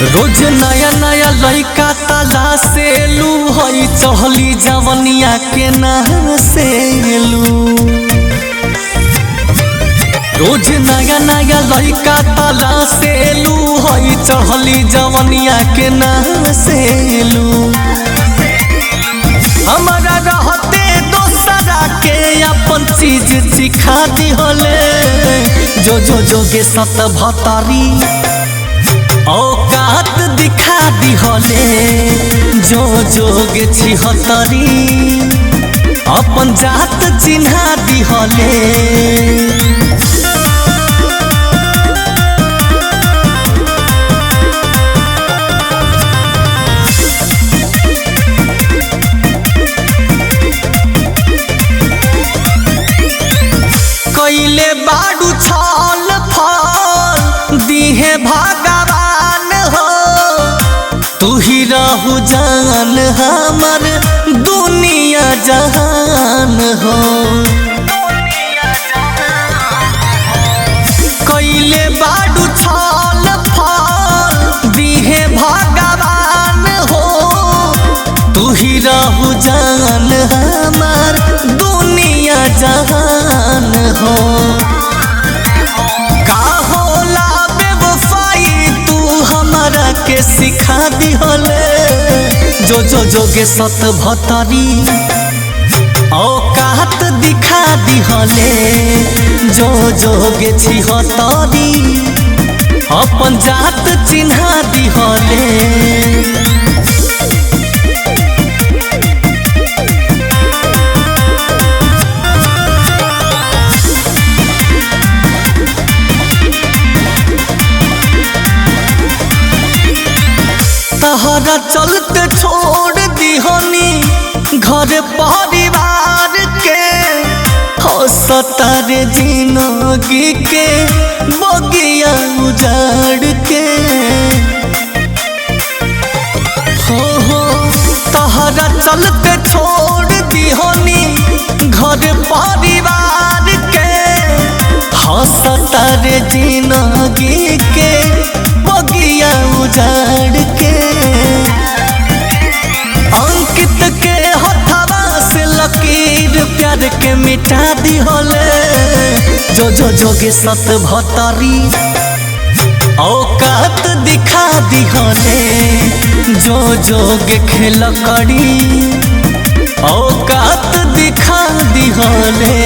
रोज नया नया लइका तलाशेलू हई चहली जवनिया के नहसेलू। रोज नया नया लइका तलाशेलू हई चहली जवनिया के नहसेलू। हमारा रहते दोसरा के अपन चीज सिखा दिहले जो जो जोगे सत भतारी औकात दिखा दिहले जो जोग छिहतरी अपन जात चिन्हा दिहले। कैले बाडू छल फल दिहे भगवान हो, तू ही रहू जान हमर दुनिया जहान हो। कैले बाडू छल फल दिहे भगवान हो, तू ही रहू जान हमर दुनिया जहान हो। का होला बेवफाई तू हमरा के सिखा दिहले जो जो जोगे सत भतारी औकात दिखा दिहले जो जोगे छिहतरी अपन जात चिन्हा दिहले। तहरा चलते छोड़ दिहनी घर परिवार के हंसतर जिंदगी के बगिया उजाड़ के। हो तहरा चलते छोड़ दिहनी घर परिवार के हंसतर जिंदगी के बगिया उजाड़ के। अंकित के हथवा से लकीर प्यार के मिटा दिहले जो जो जोगे सत भतारी औकात दिखा दिहले जो जोगे खेल करी औकात दिखा दिहले।